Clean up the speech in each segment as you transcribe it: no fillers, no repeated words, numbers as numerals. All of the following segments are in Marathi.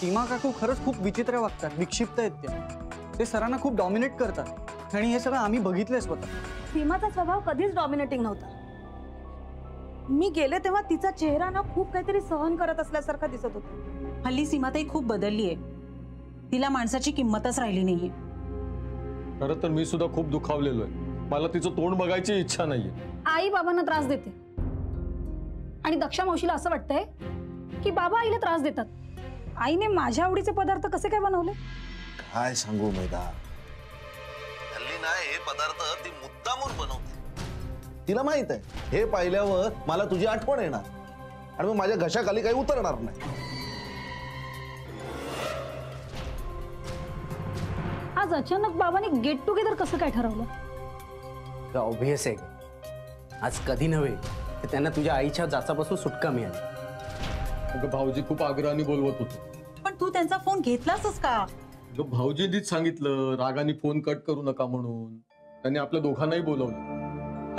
सीमा काकू खरंच खूप विचित्र वागतात, विक्षिप्त आहेत ते सरांना खूप डॉमिनेट करतात आणि हे सगळं आम्ही बघितलंय स्वतः. सीमाचा स्वभाव कधीच डॉमिनेटिंग नव्हता. मी गेले तेव्हा तिचा चेहरा ना खूप काहीतरी सहन करत असल्यासारखा दिसत होता. हल्ली सीमाताई खूप बदलली आहे, तिला माणसाची किंमतच राहिली नाहीये. खरं तर मी सुद्धा खूप दुखावलेलो आहे. मला तिचं तोंड बघायची इच्छा नाहीये. आई बाबांना त्रास देते आणि दक्षा मावशीला असं वाटतंय की बाबा आईला त्रास देतात. आईने माझ्या आवडीचे पदार्थ कसे काय बनवले काय सांगू मैदा. हल्ली ना हे पदार्थ ती मुद्दामून बनवते. तिला माहित आहे हे पाहिल्यावर मला तुझी आठवण येणार आणि मग माझ्या घशाखाली काही उतरणार नाही. आज अचानक बाबांनी गेट टुगेदर कसं काय ठरवलं? ऑब्व्हियस आहे, आज कधी नव्हे तर त्यांना तुझ्या आईच्या जाचापासून सुटका मिळाली. अगं भाऊजी खूप आग्रहाने बोलवत होते. पण तू त्यांचा फोन घेतलासच का? अगं भाऊजींनीच सांगितलं रागाने फोन कट करू नका म्हणून. त्यांनी आपल्या दोघांनाही बोलवलं.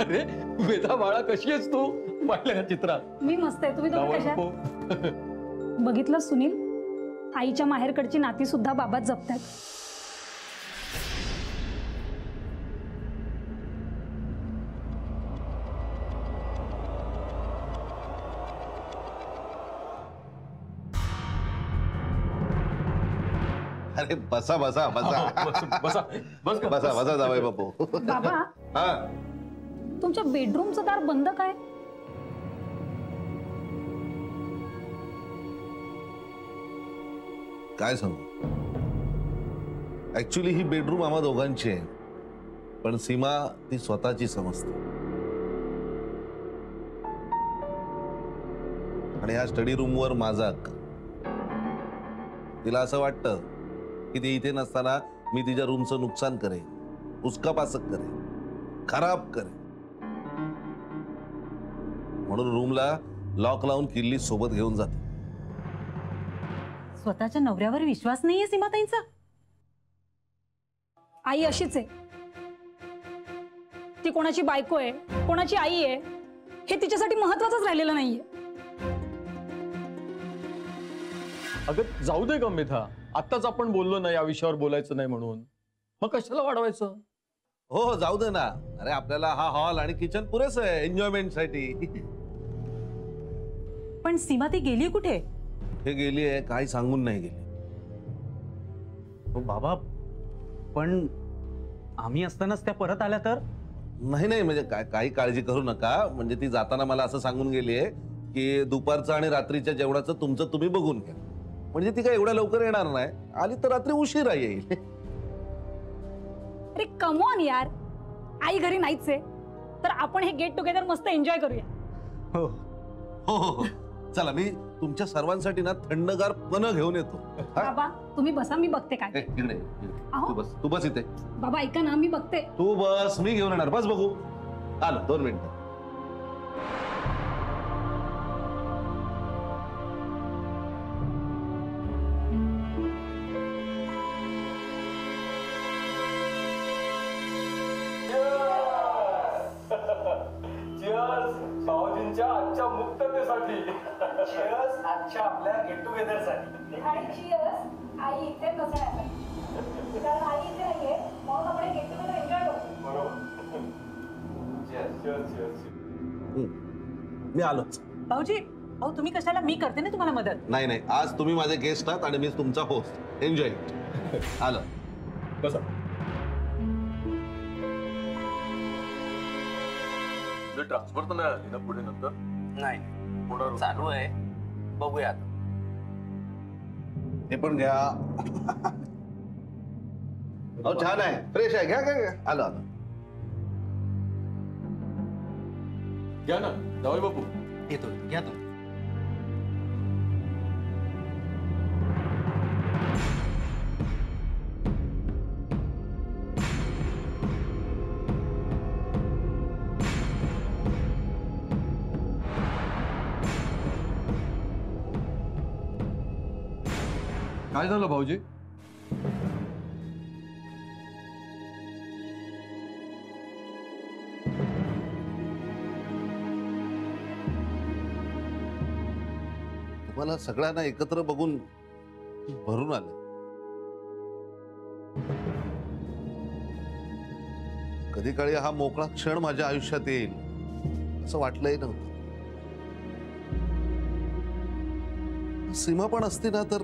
अरे वेदा बाळा कशी आहेस तू? पाहिलं का चित्रात? मी मस्त आहे, तुम्ही दोघं कशा आहात? बघितलं सुनील, आईच्या माहेरकडची नाती सुद्धा बाबाच जपतात. अरे बसा बसा बसा बसा बस बसा बसा जावई बापू. बाबा, हा तुमच्या बेडरूमचं दार बंद काय? काय सांगू, ऍक्च्युली ही बेडरूम आम्हा दोघांची आहे, पण सीमा ती स्वतःची समजते. आणि या स्टडी रूमवर माझा हक्क. तिला असं वाटतं की ती इथे नसताना मी तिच्या रूमचं नुकसान करेन, उचकापाचक करेन, खराब करेन. म्हणून रूमला लॉक लावून किल्ली सोबत घेऊन जाते. स्वतःच्या नवऱ्यावर विश्वास नाहीये सीमाताईंचा? आई अशीच आहे. ती कोणाची बायको आहे, कोणाची आई आहे हे तिच्यासाठी महत्वाचंच राहिलेलं नाहीये. अगं जाऊ दे ग मेधा, आत्ताच आपण बोललो ना या विषयावर बोलायचं नाही म्हणून, मग कशाला वाढवायचं? हो जाऊ दे ना. अरे आपल्याला हा हॉल आणि किचन पुरेसं आहे एन्जॉयमेंट साठी. पण सीमाताई गेली कुठे? हे गेली आहे काही सांगून नाही गेली. हो बाबा, पण आम्ही असतानाच त्या परत आल्या तर? नाही नाही म्हणजे काही काळजी करू नका. म्हणजे ती जाताना मला असं सांगून गेली आहे की दुपारचं आणि रात्रीच्या जेवणाचं तुमचं तुम्ही बघून घ्या. म्हणजे ती काय एवढ्या लवकर येणार नाही, आली तर रात्री उशिरा येईल. अरे कम ऑन यार, आई घरी नाहीच आहे तर आपण हे गेट टुगेदर मस्त एन्जॉय करूया. हो हो हो हो चला, मी तुमच्या सर्वांसाठी ना थंडगार पन्ह घेऊन येतो. बाबा तुम्ही बसा, मी बघते काय. इकडे अहो. तू बस इथे. बाबा ऐका ना, मी बघते. तू बस, मी घेऊन येणार. बस बघू. आलो 2 मिनिटं. भाऊजींच्या आजच्या मुक्ततेसाठी. आजच्या आपल्या गेट टुगेदर साठी. आणि cheers आई इथे नसण्यासाठी. कारण आई इथे नाहीये म्हणून आपण गेट टुगेदर एन्जॉय करतो. मी आलोच. भाऊजी, अहो तुम्ही कशाला? मी करते ना तुम्हाला मदत. नाही नाही, आज तुम्ही माझे गेस्ट आहात आणि मी तुमचा होस्ट. एन्जॉय. आलो. बसा. ट्रान्सफर तर नाही आली ना पुढे नंतर? नाही, होणार. चालू आहे, बघूया. हे पण घ्या. अहो छान आहे, फ्रेश आहे. घ्या घ्या घ्या. आलो आलो. घ्या ना जावई बापू. येतो, घ्या तुम्ही. काय झालं भाऊजी? तुम्हाला सगळ्यांना एकत्र बघून भरून आलं. कधी काळी हा मोकळा क्षण माझ्या आयुष्यात येईल असं वाटलंही नव्हतं. सीमा पण असती ना तर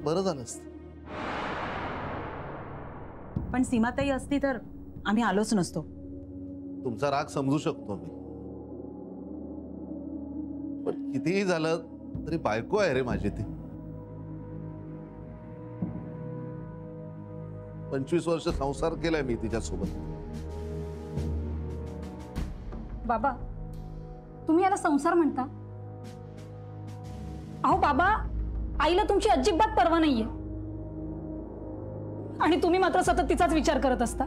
बरं झालं असतं. पण सीमाताई असती तर आम्ही आलोच नसतो. तुमचा राग समजू शकतो मी, पण कितीही झालं तरी बायको आहे रे माझी ती. 25 वर्ष संसार केलाय मी तिच्यासोबत. बाबा, तुम्ही याला संसार म्हणता? अहो बाबा, आईला तुमची अजिबात पर्वा नाहीये आणि तुम्ही मात्र सतत तिचाच विचार करत असता.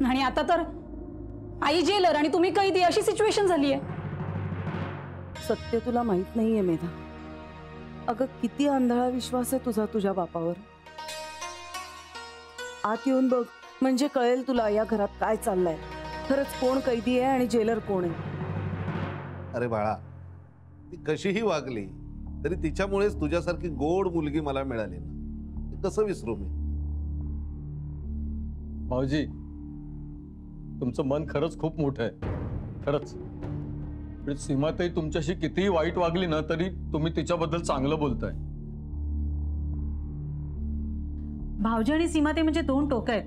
आणि आता तर आई जेलर आणि तुम्ही कैदी अशी सिच्युएशन झाली आहे. सत्य तुला माहित नाहीये मेधा. अगं किती आंधळा विश्वास आहे तुझा तुझ्या बापावर. आत येऊन बघ म्हणजे कळेल तुला या घरात काय चाललंय. खरंच कोण कैदी आहे आणि जेलर कोण आहे. अरे बाळा, ती कशीही वागली तरी तिच्यामुळेच तुझ्यासारखी गोड मुलगी मला मिळाली ना. ते कसं विसरू मी. भाऊजी, तुमचं मन खरंच खूप मोठं आहे, खरंच. पण सीमाताई तुमच्याशी कितीही वाईट वागली ना तरी तुम्ही तिच्याबद्दल चांगलं बोलताय. भाऊजी आणि सीमाताई म्हणजे दोन टोक आहेत.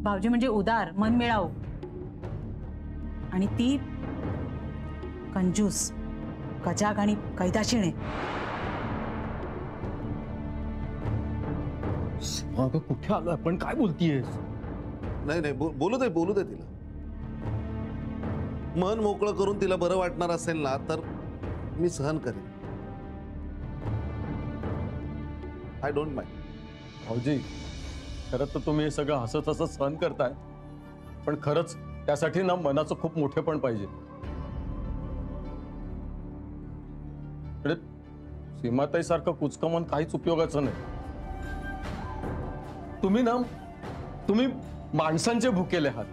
भाऊजी म्हणजे उदार, मनमिळाऊ, आणि ती कंजूस, कजाग आणि कैदाशीण आहे. अगं कुठे आलोय आपण? काय बोलतीयस? नाही नाही, बोलू दे तिला. मन मोकळं करून तिला बरं वाटणार असेल ना तर मी सहन करेन. I don't mind. भाऊजी, खरं तर तुम्ही हे सगळं हसत हसत सहन करताय, पण खरंच त्यासाठी ना मनाचं खूप मोठेपण पाहिजे. सीमाताई सारखं कुचकं मन काहीच उपयोगाचं नाही. तुम्ही माणसांचे भुकेले आहात.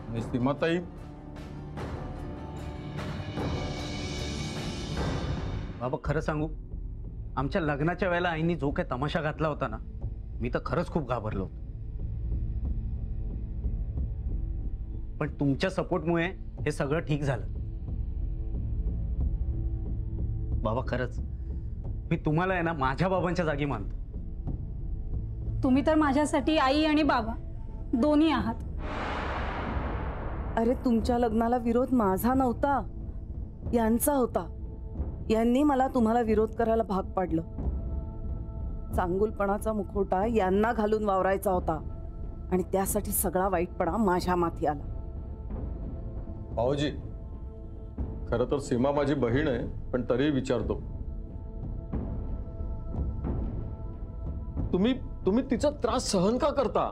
आणि सीमाताई, बाबा खरं सांगू, आमच्या लग्नाच्या वेळेला आईनी जो काय तमाशा घातला होता ना, मी तर खरंच खूप घाबरलो होतो. पण तुमच्या सपोर्टमुळे हे सगळं ठीक झालं. बाबा खरंच मी तुम्हाला आहे ना माझ्या बाबांच्या जागी मानतो. तुम्ही तर माझ्यासाठी आई आणि बाबा दोन्ही आहात. अरे तुमच्या लग्नाला विरोध माझा नव्हता, यांचा होता. यांनी मला तुम्हाला विरोध करायला भाग पाडलं. चांगुलपणाचा मुखवटा यांना घालून वावरायचा होता आणि त्यासाठी सगळा वाईटपणा माझ्या माथी आला. भाऊजी, खरं तर सीमा माझी बहीण आहे, पण तरीही विचारतो, तुम्ही तिचा त्रास सहन का करता?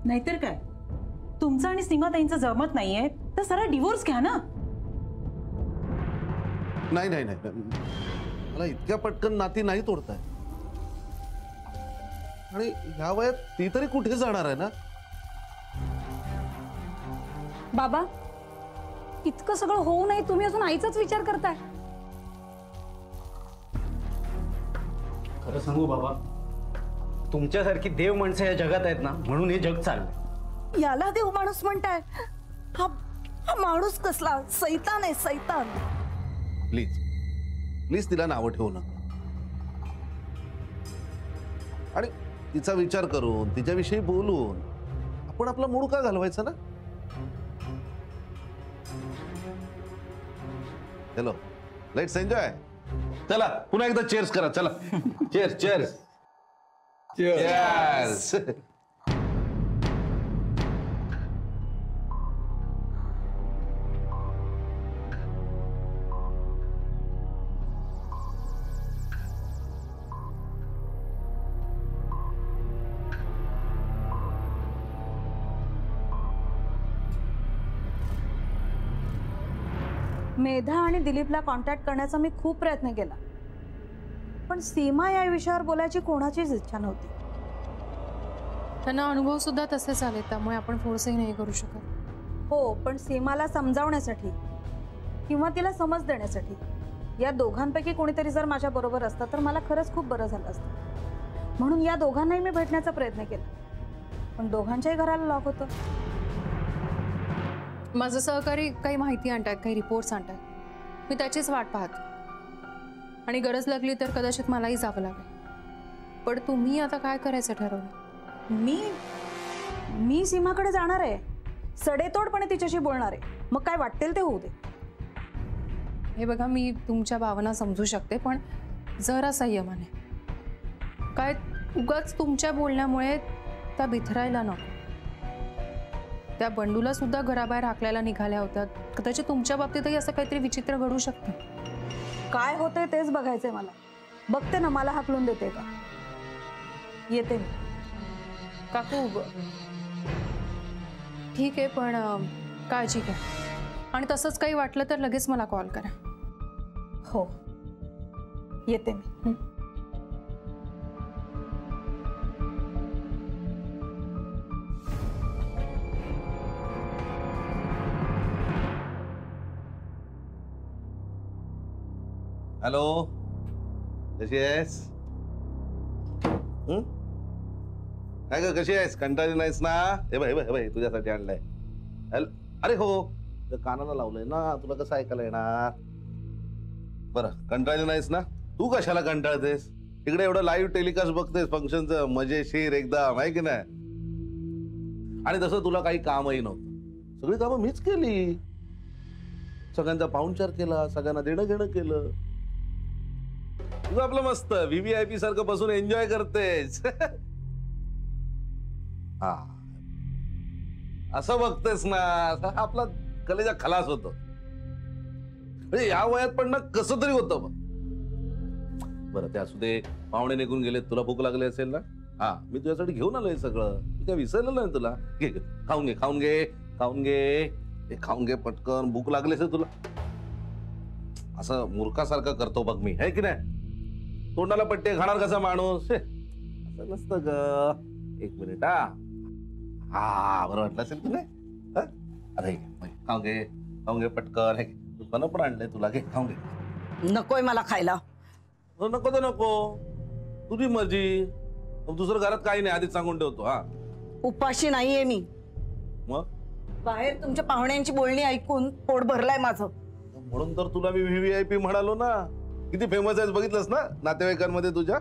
नाहीतर काय, तुमचं आणि सीमाताईंचं जमत नाहीये तर सरळ डिवोर्स घ्या ना. नाही नाही नाही, मला इतक्या पटकन नाती नाही तोडताय. आणि ह्या वयात ती तरी कुठे जाणार आहे ना. बाबा, इतकं सगळं होऊ नये तुम्ही अजून आईचाच विचार करताय. खरं सांगू बाबा, तुमच्यासारखी देव माणसं या जगात आहेत ना, म्हणून हे जग चाललंय. याला देव माणूस म्हणताय? हा माणूस कसला? सैतान आहे, सैतान. प्लीज तिला नावं ठेवू नका. आणि तिचा विचार करून तिच्याविषयी बोलून आपण आपला मूड का घालवायचा ना. चलो, लेट्स एन्जॉय. चला पुन्हा एकदा चेअर्स करा. चला चेअर्स चेअर्स चेअर्स. मेधा आणि दिलीपला कॉन्टॅक्ट करण्याचा मी खूप प्रयत्न केला, पण सीमा या विषयावर बोलायची कोणाचीच इच्छा नव्हती. त्यांना अनुभव सुद्धा तसेच आले, त्यामुळे आपण फोर्सिंग नाही करू शकत. हो, पण सीमाला समजावण्यासाठी किंवा तिला समज देण्यासाठी या दोघांपैकी कोणीतरी जर माझ्या बरोबर असतं तर मला खरंच खूप बरं झालं असतं. म्हणून या दोघांनाही मी भेटण्याचा प्रयत्न केला, पण दोघांच्याही घराला लॉक होतं. माझं सहकारी काही माहिती आणतात, काही रिपोर्ट्स आणतात, मी त्याचीच वाट पाहते. आणि गरज लागली तर कदाचित मलाही जावं लागेल. पण तुम्ही आता काय करायचं ठरवलं? मी सीमाकडे जाणार आहे, सडेतोडपणे तिच्याशी बोलणार आहे. मग काय वाटेल ते होऊ दे. हे बघा, मी तुमच्या भावना समजू शकते, पण जरा संयमाने. काय उगाच तुमच्या बोलण्यामुळे त्या बिथरायला नको. त्या बंडूला सुद्धा घराबाहेर हाकलायला निघाल्या होत्या. कदाचित तुमच्या बाबतीतही असं काहीतरी विचित्र घडू शकतं. काय होतंय तेच बघायचंय मला. बघते ना मला हाकलून देते का. येते मी. काकू ठीक आहे, पण काळजी घ्या. आणि तसंच काही वाटलं तर लगेच मला कॉल करा. हो, येते मी. हॅलो, कशी आहेस? काय ग, कशी आहेस? कंटाळली नाहीस ना? हे बाई तुझ्यासाठी आणलंय. अरे हो, कानाला लावलंय ना, तुला कसं ऐकायला येणार? बरं, कंटाळली नाहीस ना? तू कशाला कंटाळतेस? इकडे एवढं लाईव्ह टेलिकास्ट बघतेस फंक्शनचं, मजेशीर एकदम, आहे की नाही? आणि तसं तुला काही कामही नव्हतं. सगळी कामं मीच केली. सगळ्यांचा पाहुणचार केला, सगळ्यांना देणं घेणं केलं. तुझं आपलं मस्त VVIP सारखं बसून एन्जॉय करतेस. हा, असं बघतेस ना, आपला कलेजा खलास होतो. म्हणजे या वयात पण ना कसं तरी होतं बघ. बरं, ते असू दे, पाहुणे निघून गेले, तुला भूक लागली असेल ना? हा, मी तुझ्यासाठी घेऊन आलोय सगळं. मी काय विसरलेलं नाही तुला. घे, खाऊन घे, खाऊन घे, खाऊन घे, हे खाऊन घे पटकन. भूक लागली असेल तुला. असं मूर्खासारखं करतो बघ मी, है की नाही? तोंडाला पट्टे खाणार कसा माणूस? असं नसतं ग. एक मिनिट. हा, बरं वाटलं असेल तुला? अरे खाऊन घे, खाऊन घे पटकन. हे दुकानं पण आणलंय तुला, घे खाऊन घे. नकोय मला खायला. नको तर नको, तुझी मर्जी. दुसरं घरात काही नाही, आधीच सांगून ठेवतो. हा, उपाशी नाहीये मी. मग बाहेर तुमच्या पाहुण्यांची बोलणी ऐकून पोट भरलंय माझं. म्हणून तर तुला मी VVIP म्हणालो ना. किती फेमस आहेस बघितलंस ना नातेवाईकांमध्ये तुझ्या.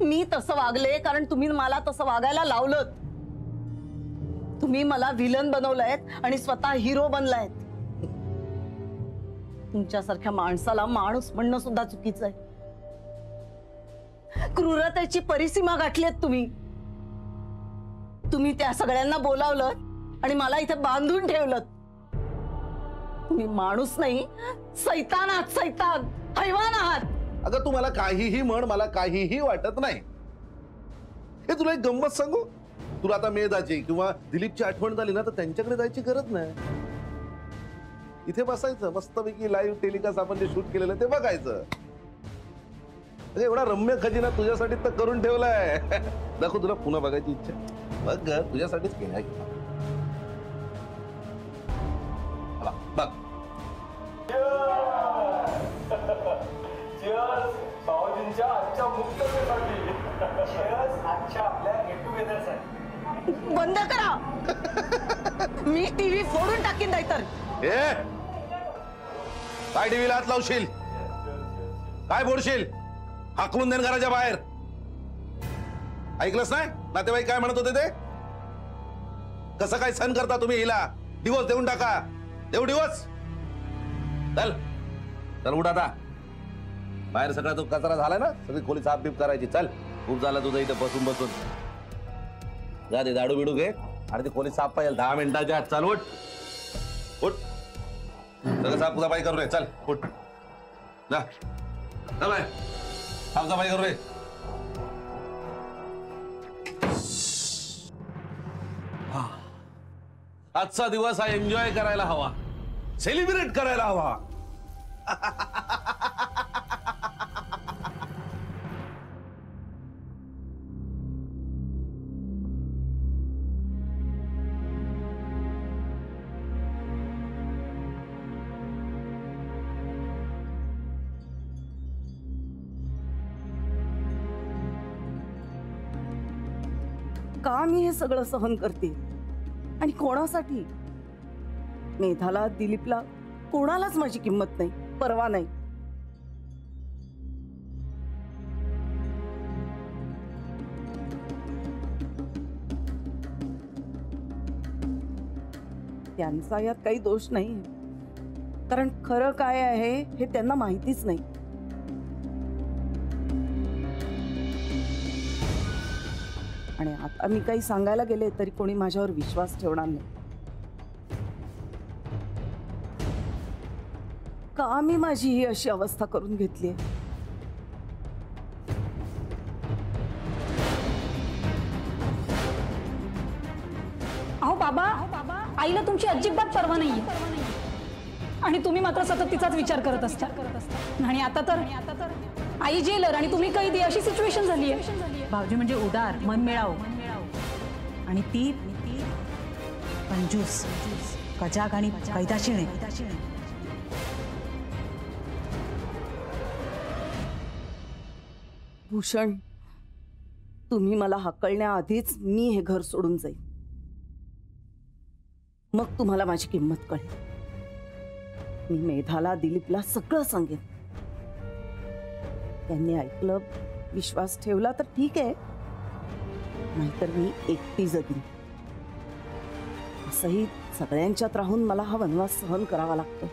मी तसं वागले कारण तुम्ही मला तसं वागायला लावलं. तुम्ही मला विलन बनवलंय आणि स्वतः हिरो बनलायत. तुमच्यासारख्या माणसाला माणूस म्हणणं सुद्धा चुकीचं आहे. क्रूरतेची परिसीमा गाठलीत तुम्ही. तुम्ही त्या सगळ्यांना बोलावलं आणि मला इथे बांधून ठेवलं. तुम्ही माणूस नाही, सैतान आहात. सैतान, हैवान आहात. अगं तू मला काहीही म्हण, मला काहीही वाटत नाही. हे तुला एक गंमत सांगू? तुला आता मेधाची किंवा दिलीपची आठवण झाली ना, तर त्यांच्याकडे जायची गरज नाही. इथे बसायचं, मस्तपैकी लाईव्ह टेलिकास्ट आपण जे शूट केलेलं ते बघायचं. एवढा रम्य खजिना तुझ्यासाठी तर करून ठेवलाय. दाखव तुला पुन्हा बघायची इच्छा. बघ ग, तुझ्यासाठीच केलाय. बघ. भाऊजींच्या आजच्या मुक्ततेसाठी, आजच्या आपल्या गेट टुगेदरसाठी. बंद करा. मी टीव्ही फोडून टाकीन नाहीतर. काय टीव्हीला हात लावशील? काय बोलशील? हाकलून देन घराच्या बाहेर. ऐकलंस नाही नातेवाईक काय म्हणत होते ते? कसं काय सहन करता तुम्ही हिला? डिवोर्स देऊन टाका. देऊ डिवोर्स. चल चल, उठ आता. बाहेर सगळा तो कचरा झालाय ना, सगळी खोली साफ बीप करायची. चल, खूप झाला तुझं इथं बसून बसून. जा दे, दाडू बिडू घे आणि ती खोली साफ पाहिजे 10 मिनिटाच्या आत. चल उठ उठ, सगळं साफसफाई करू रे. चल उठ, जा बाय, साफसफाई करू रे. आजचा दिवस हा एन्जॉय करायला हवा, सेलिब्रेट करायला हवा. का मी हे सगळं सहन करते आणि कोणासाठी? मेधाला, दिलीपला, कोणालाच माझी किंमत नाही, परवा नाही. त्यांचा यात काही दोष नाही, कारण खरं काय आहे हे त्यांना माहितीच नाही. आणि आता मी काही सांगायला गेले तरी कोणी माझ्यावर विश्वास ठेवणार नाही. का मी माझी ही अशी अवस्था करून घेतली? अहो बाबा, आईला तुमची अजिबात पर्वा नाहीये आणि तुम्ही मात्र सतत तिचाच विचार करत असता. आणि आता तर आई जेलर आणि तुम्ही कैदी अशी सिच्युएशन झाली आहे. भाऊजी म्हणजे उदार, मनमिळाऊ, आणि ती कंजूस, कजाग आणि कैदाशीण. भूषण, तुम्ही मला हाकलण्याआधीच मी हे घर सोडून जाईन. मग तुम्हाला माझी किंमत कळेल. मी मेधाला, दिलीपला सगळं सांगेन. त्यांनी ऐकलं, विश्वास ठेवला तर ठीक आहे, नाहीतर मी एकटी जगीन. असंही सगळ्यांच्यात राहून मला हा वनवास सहन करावा लागतो.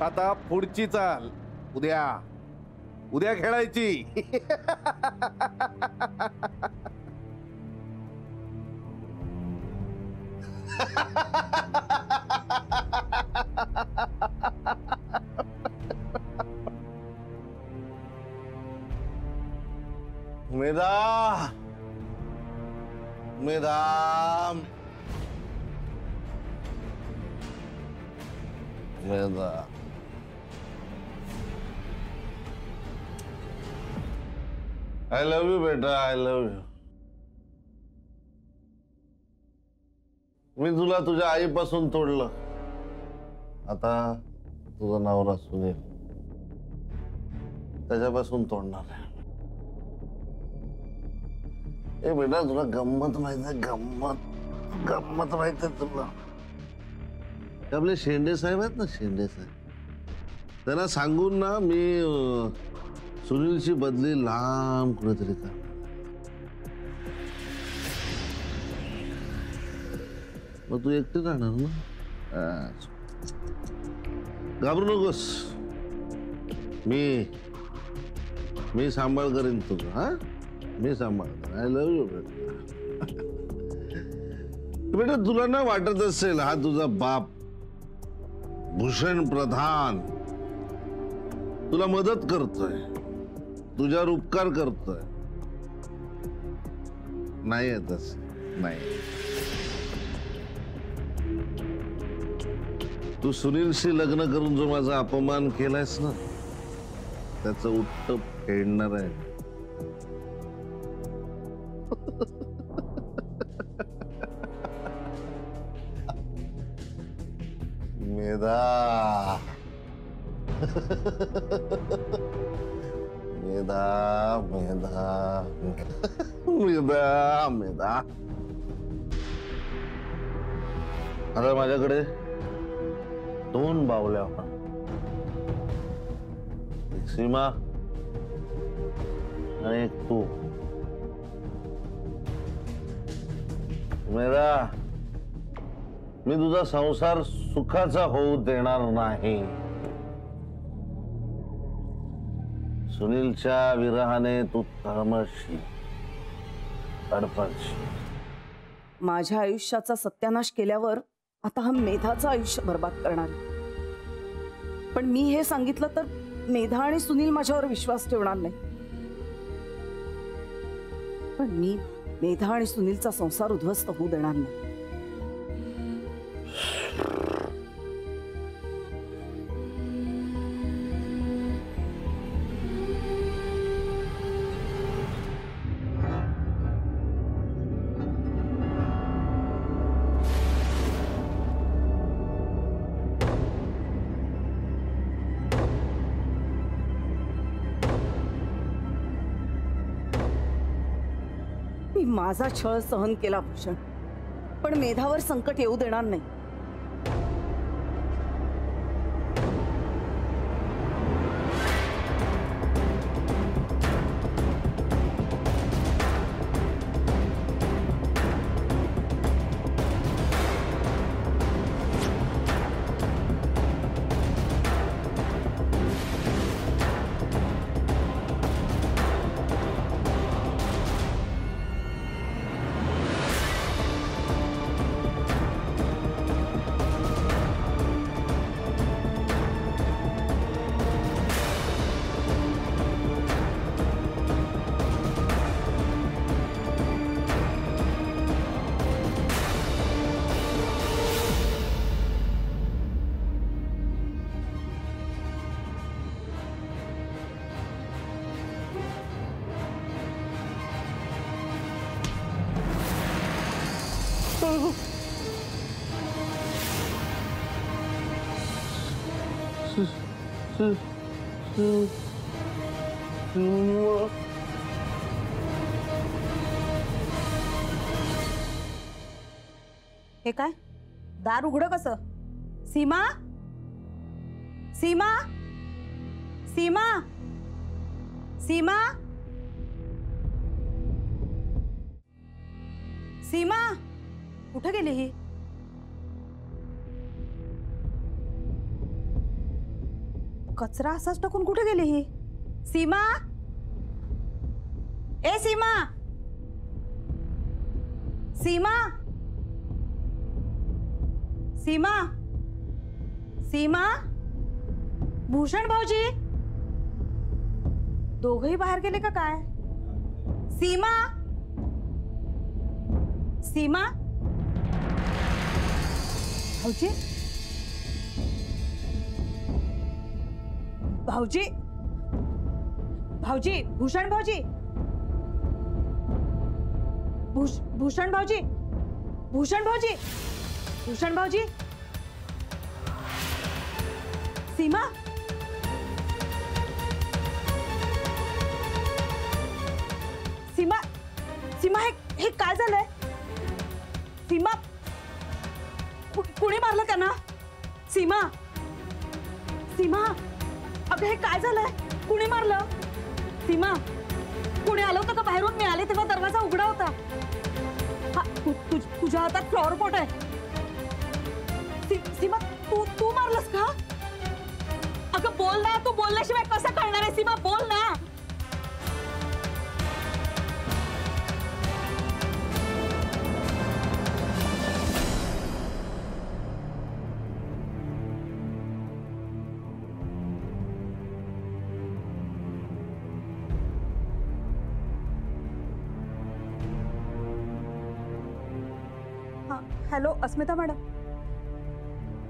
आता पुढची चाल उद्या उद्या खेळायची. Medha, Medha, Medha, I love you बेटा, आय लव्ह यू. मी तुला तुझ्या आईपासून तोडलं, आता तुझा नवरा सुनील त्याच्यापासून तोडणार आहे. ए बेटा, तुला गंमत माहित आहे? गंमत गंमत माहित आहे तुला? आपले शेंडे साहेब आहेत ना, शेंडे साहेब, त्यांना सांगून ना मी सुनीलची बदली लांब कुठेतरी कर. मग तू एकटी राहणार ना? घाबरू नकोस, मी सांभाळ करेन तुझं. हा, मी सांभाळ. आय लव्ह यू बेटा. बेटा, तुला ना वाटत असेल हा तुझा बाप भूषण प्रधान तुला मदत करतोय, तुझ्यावर उपकार करतोय. नाही आहे तसं, नाही. तू सुनीलशी लग्न करून जो माझा अपमान केलायस ना, त्याचं उत्तर फेडणार आहे. मेधा, मेधा, मेधा, मेधा, मेधा. आता माझ्याकडे दोन बावल्या होता, एक सीमा आणि एक तू. मेधा, मी तुझा संसार सुखाचा होऊ देणार नाही. सुनीलच्या विरहाने तू तळमळशील, तडफडशील. माझ्या आयुष्याचा सत्यानाश केल्यावर आता हा मेधाचं आयुष्य बर्बाद करणार. पण मी हे सांगितलं तर मेधा आणि सुनील माझ्यावर विश्वास ठेवणार नाही. पण मी मेधा आणि सुनीलचा संसार उद्ध्वस्त होऊ देणार नाही. मी माझा छळ सहन केला भूषण, पण मेधावर संकट येऊ देणार नाही. हे काय? दार उघड कसं? सीमा, सीमा, सीमा, सीमा, सीमा, कुठे गेली ही? कचरा असाच टाकून कुठे गेली ही? सीमा, ए सीमा, सीमा, सीमा, सीमा, भूषण भाऊजी दोघही बाहेर गेले का काय? सीमा, सीमा, भाऊजी, भाऊजी, भाऊजी, भूषण भाऊजी, भूषण भाऊजी, भूषण भाऊजी, भूषण भाऊजी, सीमा, सीमा, सीमा, हे काय झालंय? सीमा, कुणी मारलं त्यांना? सीमा, सीमा, अगं हे काय झालंय? कुणी मारलं? सीमा, कुणी आलं होतं का बाहेरून? मी आले तेव्हा दरवाजा उघडा होता. तुझ्या हातात फ्लॉवर पॉट आहे. सीमा, तू मारलंस का? अगं बोल ना, तू बोलल्याशिवाय कसं कळणार आहे? सीमा बोल ना. हॅलो अस्मिता मॅडम,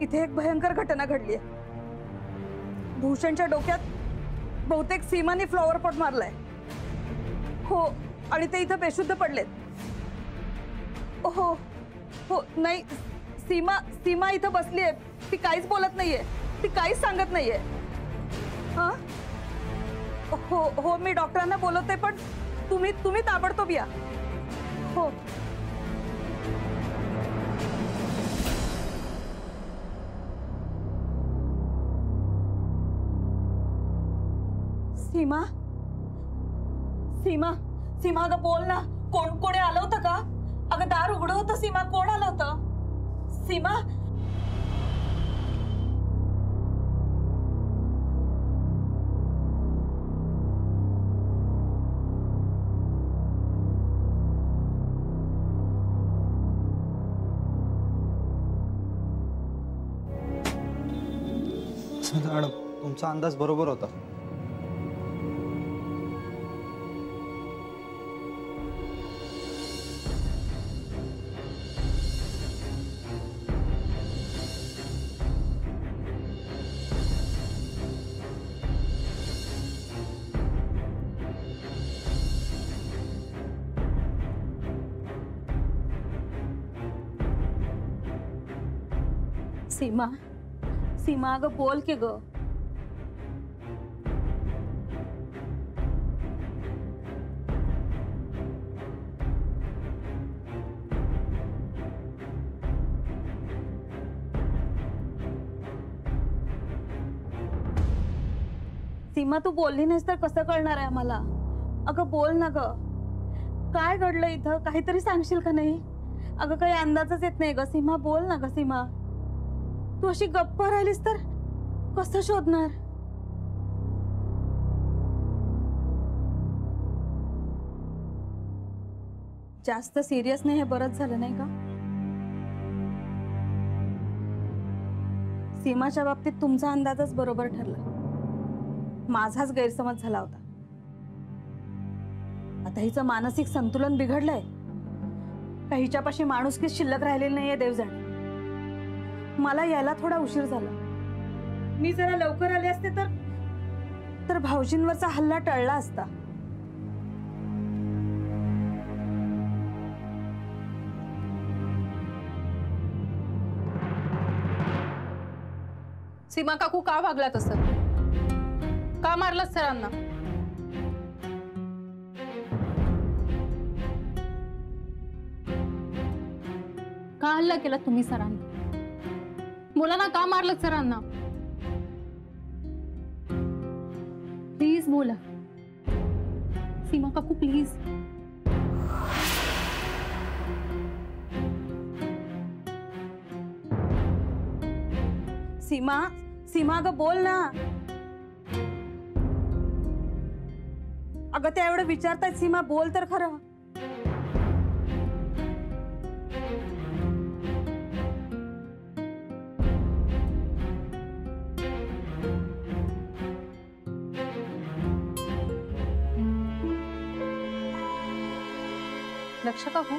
इथे एक भयंकर घटना घडली आहे. भूषणच्या डोक्यात बहुतेक सीमाने फ्लॉवर पॉट मारलाय. हो, आणि ते इथं बेशुद्ध पडलेत. हो हो, नाही, सीमा सीमा इथं बसली आहे. ती काहीच बोलत नाहीये, ती काहीच सांगत नाहीये. हा, हो हो, मी डॉक्टरांना बोलवते, पण तुम्ही ताबडतोब या. हो. सीमा, सीमा, सीमा, अगं बोल ना. कोणी आलं होतं का? अगं दार उघडं होतं. सीमा, कोण आलं होतं? सीमा, मॅडम, तुमचा अंदाज बरोबर होता. सीमा, सीमा, अगं बोल की ग. सीमा तू बोलली नाहीस तर कसं कळणार आहे आम्हाला? अगं बोल ना ग, काय घडलं इथं? काहीतरी सांगशील का नाही? अगं काही अंदाजच येत नाही ग सीमा, बोल ना ग सीमा. तू अशी गप्प राहिलीस तर कसं शोधणार? जास्त सिरियस नाही हे बरंच झालं नाही का? सीमाच्या बाबतीत तुमचा अंदाजच बरोबर ठरला, माझाच गैरसमज झाला होता. आता हिचं मानसिक संतुलन बिघडलंय का हिच्यापाशी माणुसकी शिल्लक राहिलेली नाहीये देवजाणे. मला यायला थोडा उशीर झाला. मी जरा लवकर आले असते तर भाऊजींवरचा हल्ला टळला असता. सीमा काकू का वागला तसं? का मारलं सरांना? का हल्ला केला तुम्ही सरांना? मुलांना का मारलं सरांना? प्लीज बोला सीमा काकू, प्लीज. सीमा, सीमा अगं बोल ना. अगं त्या एवढं विचारतायत सीमा, बोल तर खरं. लक्ष काकू,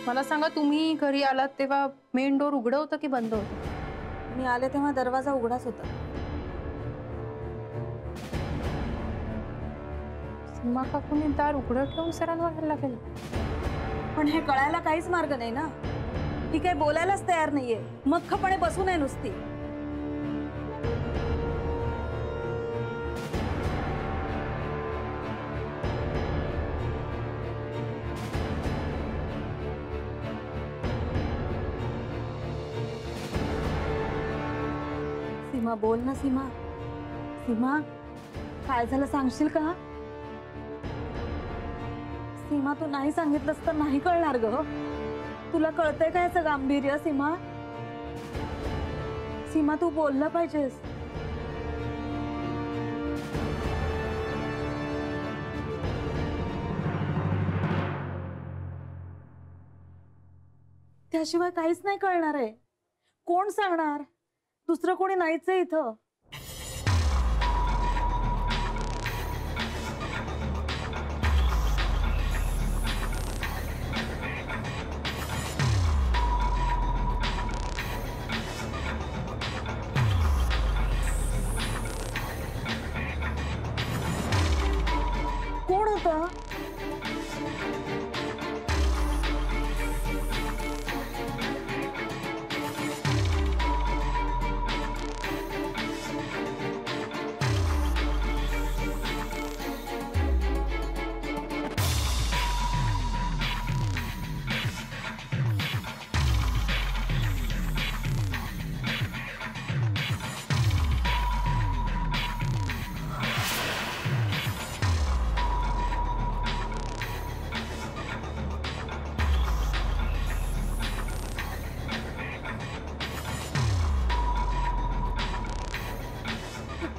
मला सांगा, तुम्ही घरी आलात तेव्हा मेन डोर उघडं होतं की बंद होतं? मी आले तेव्हा दरवाजा उघडाच होता. सीमा काकूने दार उघडं ठेवून सरांवर हल्ला केला. पण हे कळायला काहीच मार्ग नाही ना. ही काही बोलायलाच तयार नाहीये, मख्खपणे बसू नये नुसती. सीमा बोल ना सीमा. सीमा काय झालं सांगशील का? सीमा तू नाही सांगितलंस तर नाही कळणार ग. तुला कळतंय का याचं गांभीर्य? सीमा, सीमा तू बोललं पाहिजेस. त्याशिवाय काहीच नाही कळणार आहे. कोण सांगणार? दुसरं कोणी नाहीच आहे इथं. कोण होतं?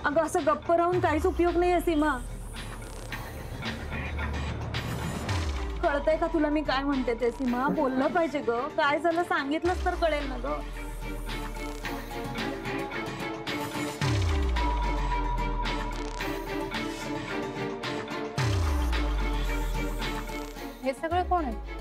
अगं असं गप्प राहून काहीच उपयोग नाहीये सीमा. कळतंय का तुला मी काय म्हणते ते? सीमा बोललं पाहिजे ग. काय झालं सांगितलंच तर कळेल ना ग. हे सगळं कोण आहे?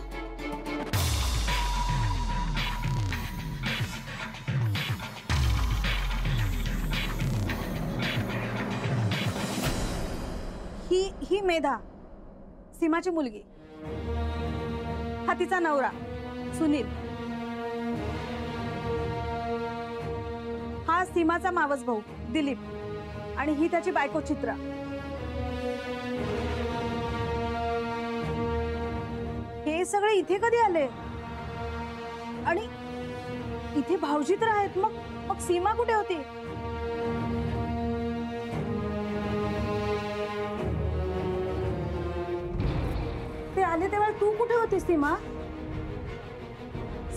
ही मेधा, सीमाची मुलगी. हा तिचा नवरा सुनील. हा सीमाचा मावस भाऊ दिलीप. आणि ही त्याची बायको चित्रा. हे सगळे इथे कधी आले? आणि इथे भाऊजी तर आहेत, मग सीमा कुठे होती? आले तेव्हा तू कुठे होती सीमा?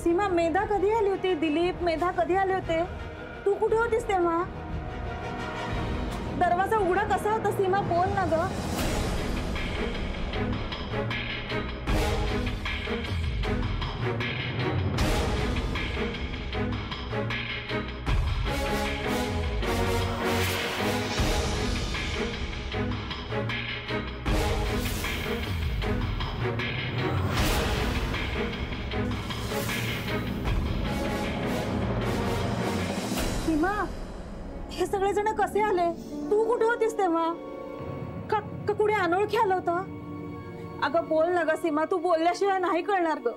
सीमा, मेधा कधी आली होती? दिलीप, मेधा कधी आले होते? तू कुठे होतीस तेव्हा? दरवाजा उघडा कसा होता सीमा? बोल ना ग. सीमा, हे सगळेजण कसे आले? तू कुठे होतीस तेव्हा? का कुठे अनोळखी आलं होतं? अगं बोल ना ग सीमा, तू बोलल्याशिवाय नाही कळणार ग.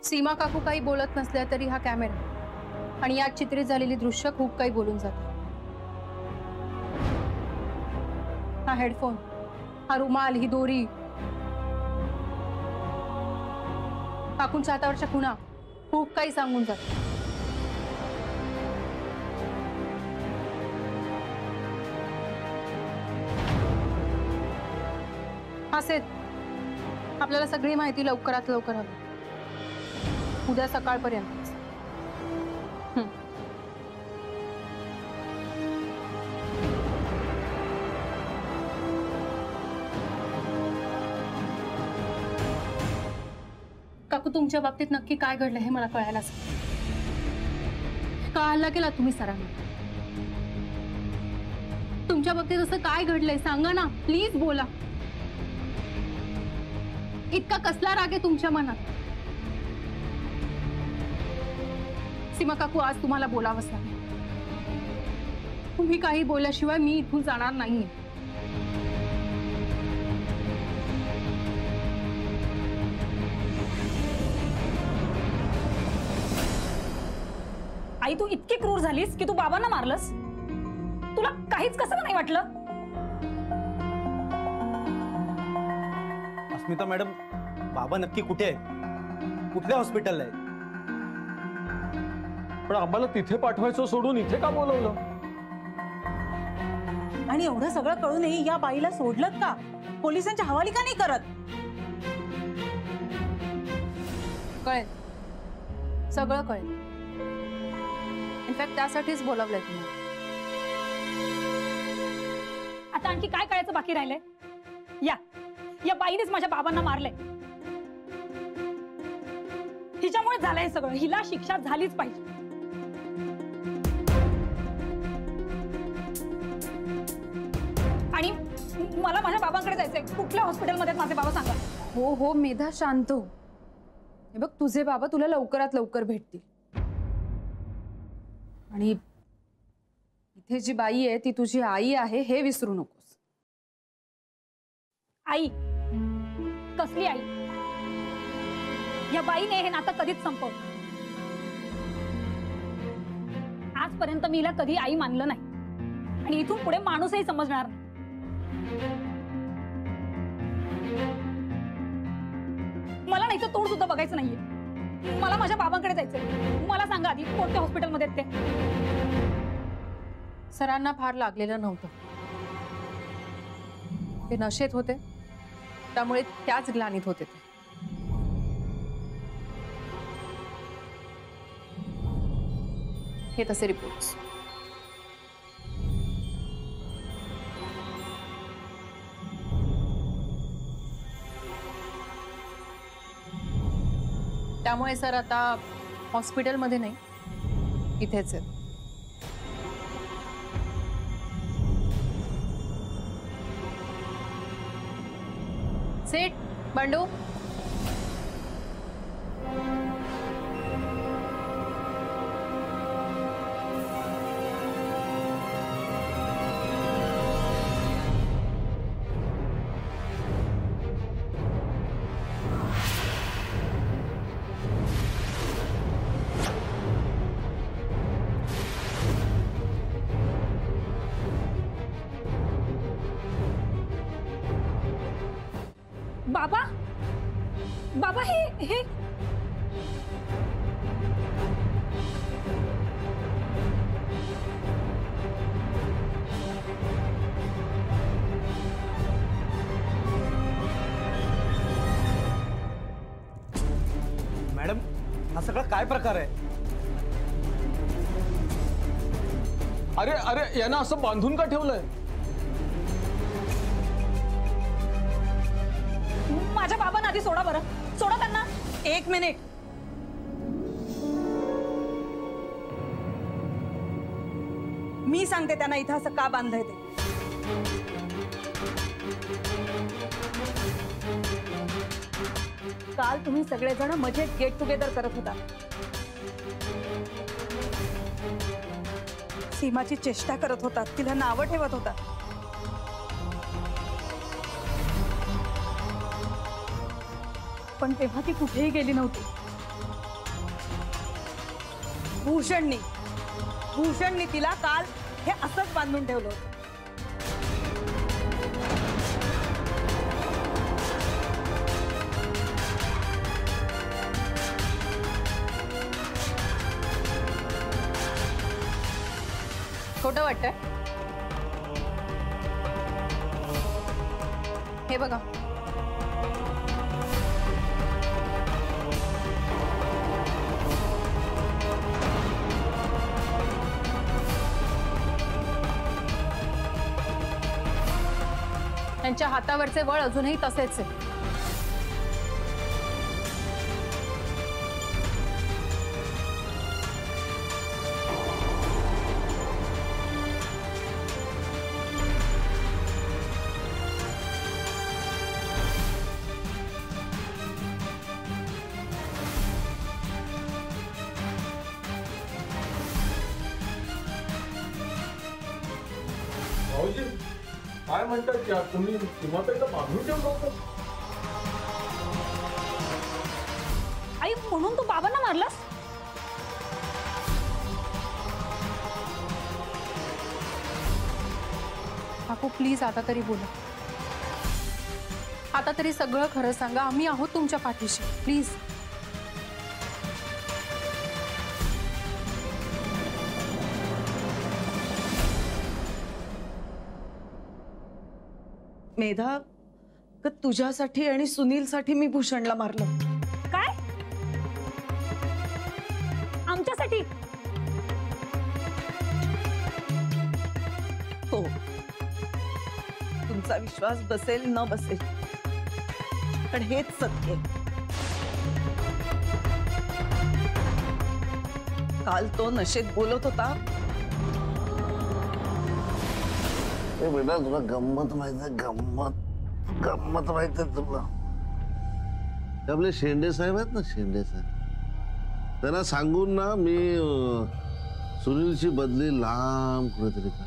सीमा काकू काही बोलत नसल्या तरी हा कॅमेरा आणि यात चित्रित झालेली दृश्य खूप काही बोलून जातात. हा हेडफोन, हा रुमाल, ही दोरी, काकूंच्या हातावरच्या खुणा खूप काही सांगून जातात. असेच आपल्याला सगळी माहिती लवकरात लवकर हवी, उद्या सकाळपर्यंत. काकू, तुमच्या बाबतीत नक्की काय घडलं हे मला कळायलाच. का हल्ला केला तुम्ही सरांना? तुमच्या बाबतीत असं काय घडलंय सांगा ना, प्लीज बोला. इतका कसला राग आहे तुमच्या मनात? सीमा काकू, आज तुम्हाला बोलावंच लागेल. तुम्ही काही बोलल्याशिवाय मी इथून जाणार नाहीये. आई, तू इतकी क्रूर झालीस की तू बाबांना मारलंस? तुला काहीच कसं नाही वाटलं? अस्मिता मॅडम, बाबा नक्की कुठे आहेत? कुठल्या हॉस्पिटलला आहेत? पण आम्हाला तिथे पाठवायचं सोडून इथे का बोलवलं? आणि एवढं सगळं कळूनही या बाईला सोडलं का? पोलिसांच्या हवाली का नाही करत? कळेल, सगळं कळेल. इनफॅक्ट त्यासाठीच बोलावलंय तुम्हाला. आता आणखी काय कळायचं बाकी राहिलंय? या बाईनेच माझ्या बाबांना मारलंय. हिच्यामुळे झालंय सगळं. हिला शिक्षा झालीच पाहिजे. आणि मला माझ्या बाबांकडे जायचंय. कुठल्या हॉस्पिटलमध्ये माझे बाबा सांगा. हो हो मेधा, शांत हो. हे बघ, तुझे बाबा तुला लवकरात लवकर भेटतील. आणि इथे जी बाई आहे ती तुझी आई आहे हे विसरू नकोस. आई? कसली आई? या बाईने हे नातं कधीच संपवलं. आजपर्यंत मी हिला कधी आई मानलं नाही आणि इथून पुढे माणूसही समजणार नाही. मला नाही तर तोड सुद्धा बघायचं नाहीये. मला माझ्या बाबांकडे जायचंय. मला सांगा आधी कोणत्या हॉस्पिटलमध्ये आहेत ते? सरांना फार लागलेलं नव्हतं. ते नशेत होते, त्यामुळे त्याच ग्लानीत होते ते. हे तसे रिपोर्ट्स. त्यामुळे सर आता हॉस्पिटलमध्ये नाही, इथेच आहेत. सेठ, बंडू. बाबा, बाबा, हे हा सगळा काय प्रकार आहे? अरे अरे यांना असं बांधून का ठेवलंय? माझ्या बाबांना आधी सोडा बरं, सोडा त्यांना. 1 मिनिट. मी सांगते त्यांना इथं असं का बांधलंय ते. काल तुम्ही सगळेजण मजेत गेट टुगेदर करत होता. सीमाची चेष्टा करत होता, तिला नावं ठेवत होता. पण तेव्हा ती कुठेही गेली नव्हती. भूषणनी तिला काल हे असंच बांधून ठेवलं होतं. खोटं वाटतंय? हे बघा, त्यांच्या हातावरचे वळ अजूनही तसेच आहे. भाऊजी काय म्हणतात की तुम्ही सीमाताईला बांधून ठेवलं होतं? आई, म्हणून तू बाबांना मारलास? काकू प्लीज आता तरी बोला. आता तरी सगळं खरं सांगा. आम्ही आहोत तुमच्या पाठीशी. प्लीज. मेधा, तुझ्यासाठी आणि सुनीलसाठी मी भूषणला मारलं. काय? आमच्यासाठी? हो. तुमचा विश्वास बसेल न बसेल, पण हेच सत्य. काल तो नशेत बोलत होता. बेटा तुला गंमत माहिती आहे? गंमत माहिती आहे तुला? आपले शेंडे साहेब आहेत ना, शेंडे साहेब, त्यांना सांगून ना मी सुनीलची बदली लांब कुठेतरी कर.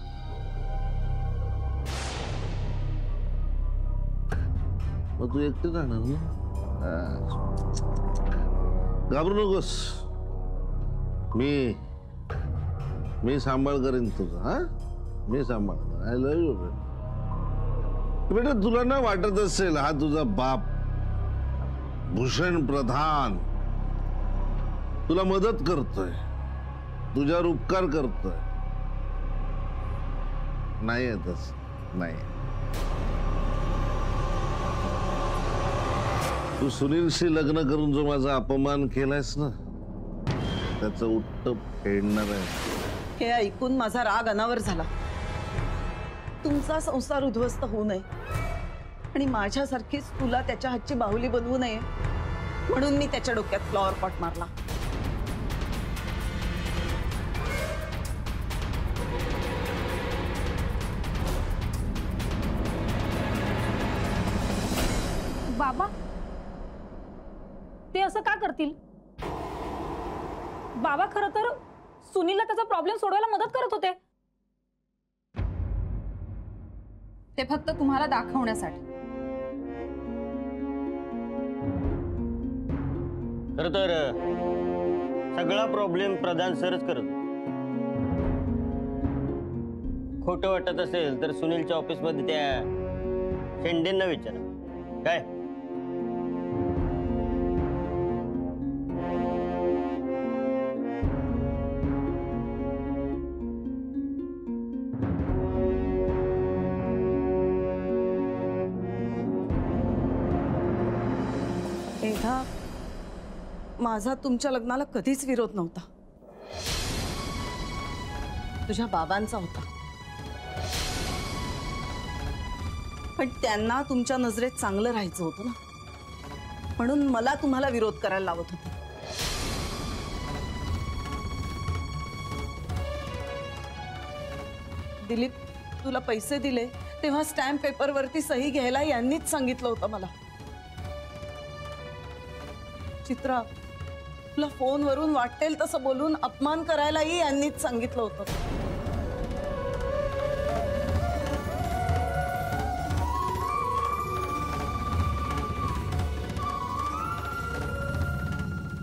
मग तू एकटी राहणार ना? घाबरू नकोस, मी सांभाळ करेन तुझा. हा, मी सांभाळ. आय लव्ह यू बेटा. तुला ना वाटत असेल हा तुझा बाप भूषण प्रधान तुला मदत करतोय, तुझ्यावर उपकार करतोय. नाही येतच नाही. तू सुनीलशी लग्न करून जो माझा अपमान केलायस ना, त्याचं उत्तर फेडणार आहे. हे ऐकून माझा राग अनावर झाला. तुमचा संसार उद्ध्वस्त होऊ नये आणि माझ्यासारखीच तुला त्याच्या हातची बाहुली बनवू नये म्हणून मी त्याच्या डोक्यात फ्लॉवर पॉट मारला. बाबा ते असं का करतील? बाबा खरं तर सुनीलला त्याचा प्रॉब्लेम सोडवायला मदत करत होते. ते फक्त तुम्हाला दाखवण्यासाठी. खर तर सगळा प्रॉब्लेम प्रधान सरच करत. खोटं वाटत असेल तर सुनीलच्या ऑफिसमध्ये त्या शेंडेंना विचारा. काय माझा तुमच्या लग्नाला कधीच विरोध नव्हता. तुझ्या बाबांचा होता. पण त्यांना तुमच्या नजरेत चांगलं राहायचं होतं ना, म्हणून मला तुम्हाला विरोध करायला लावत होते. दिलीप तुला पैसे दिले तेव्हा स्टॅम्प पेपरवरती सही घ्यायला यांनीच सांगितलं होतं मला. चित्रा तुला फोनवरून वाटेल तसं बोलून अपमान करायलाही यांनीच सांगितलं होतं.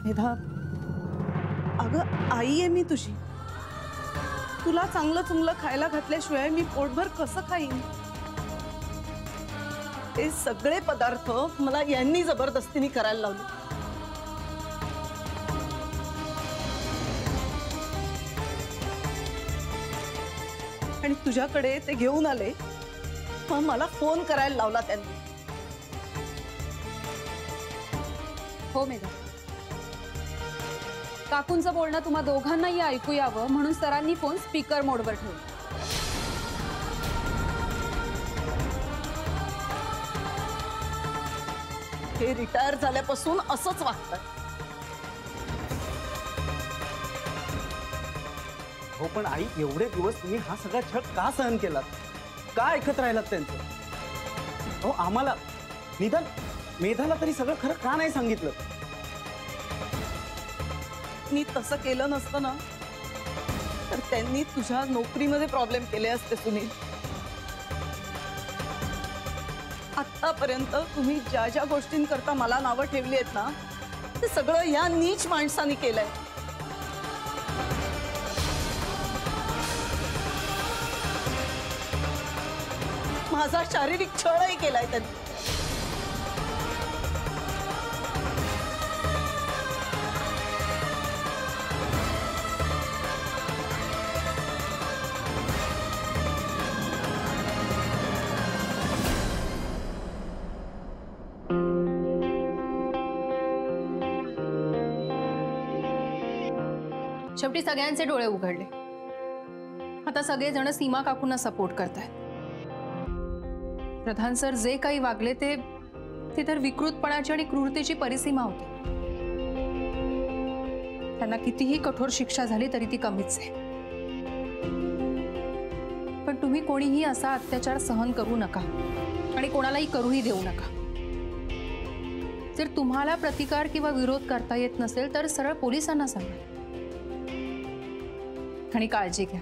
मेधा, अगं आई आहे मी तुझी. तुला चांगलं चुंगलं खायला घातल्याशिवाय मी पोटभर कसं खाईन? हे सगळे पदार्थ मला यांनी जबरदस्तीने करायला लावले. आणि तुझ्याकडे ते घेऊन आले, मग मला फोन करायला लावला त्यांनी. हो मेधा, काकूंचं बोलणं तुम्हा दोघांनाही ऐकू यावं म्हणून सरांनी फोन स्पीकर मोडवर ठेवला. हे रिटायर झाल्यापासून असंच वागतात. हो पण आई, एवढे दिवस तुम्ही हा सगळा छळ का सहन केलात? का ऐकत राहिलात त्यांचं? हो आम्हाला निदान मेधाला तरी सगळं खरं का नाही सांगितलं? मी तसं केलं नसतं ना तर त्यांनी तुझ्या नोकरीमध्ये प्रॉब्लेम केले असते सुनील. आतापर्यंत तुम्ही ज्या ज्या गोष्टींकरता मला नावं ठेवली आहेत ना, ते सगळं या नीच माणसाने केलंय. माझा शारीरिक छळही केलाय त्यांनी. शेवटी सगळ्यांचे डोळे उघडले. आता सगळेजण सीमा काकूंना सपोर्ट करतायत. प्रधान सर जे काही वागले ते तर विकृतपणाची आणि क्रूरतेची परिसीमा होती. त्यांना कितीही कठोर शिक्षा झाली तरी ती कमीच आहे. पण तुम्ही कोणीही असा अत्याचार सहन करू नका आणि कोणालाही करूही देऊ नका. जर तुम्हाला प्रतिकार किंवा विरोध करता येत नसेल तर सरळ पोलिसांना सांगा आणि काळजी घ्या.